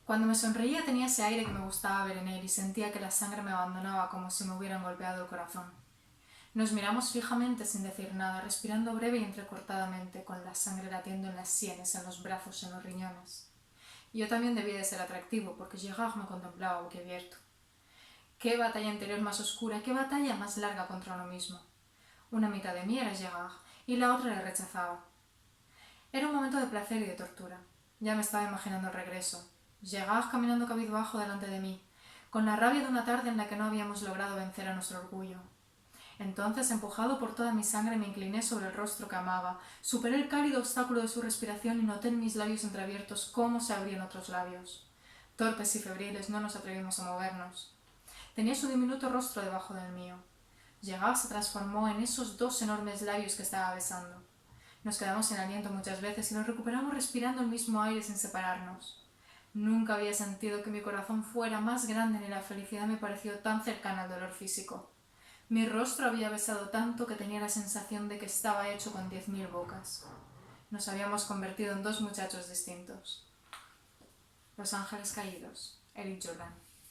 Cuando me sonreía tenía ese aire que me gustaba ver en él y sentía que la sangre me abandonaba como si me hubieran golpeado el corazón. Nos miramos fijamente sin decir nada, respirando breve y entrecortadamente, con la sangre latiendo en las sienes, en los brazos, en los riñones. Yo también debía de ser atractivo, porque Gerard me contemplaba boquiabierto. ¿Qué batalla interior más oscura, qué batalla más larga contra uno mismo? Una mitad de mí era Gerard, y la otra le rechazaba. Era un momento de placer y de tortura. Ya me estaba imaginando el regreso. Gerard caminando cabizbajo delante de mí, con la rabia de una tarde en la que no habíamos logrado vencer a nuestro orgullo. Entonces, empujado por toda mi sangre, me incliné sobre el rostro que amaba, superé el cálido obstáculo de su respiración y noté en mis labios entreabiertos cómo se abrían otros labios. Torpes y febriles, no nos atrevimos a movernos. Tenía su diminuto rostro debajo del mío. Gerard se transformó en esos dos enormes labios que estaba besando. Nos quedamos sin aliento muchas veces y nos recuperamos respirando el mismo aire sin separarnos. Nunca había sentido que mi corazón fuera más grande ni la felicidad me pareció tan cercana al dolor físico. Mi rostro había besado tanto que tenía la sensación de que estaba hecho con 10.000 bocas. Nos habíamos convertido en dos muchachos distintos. Los Ángeles Caídos, Eric Jordan.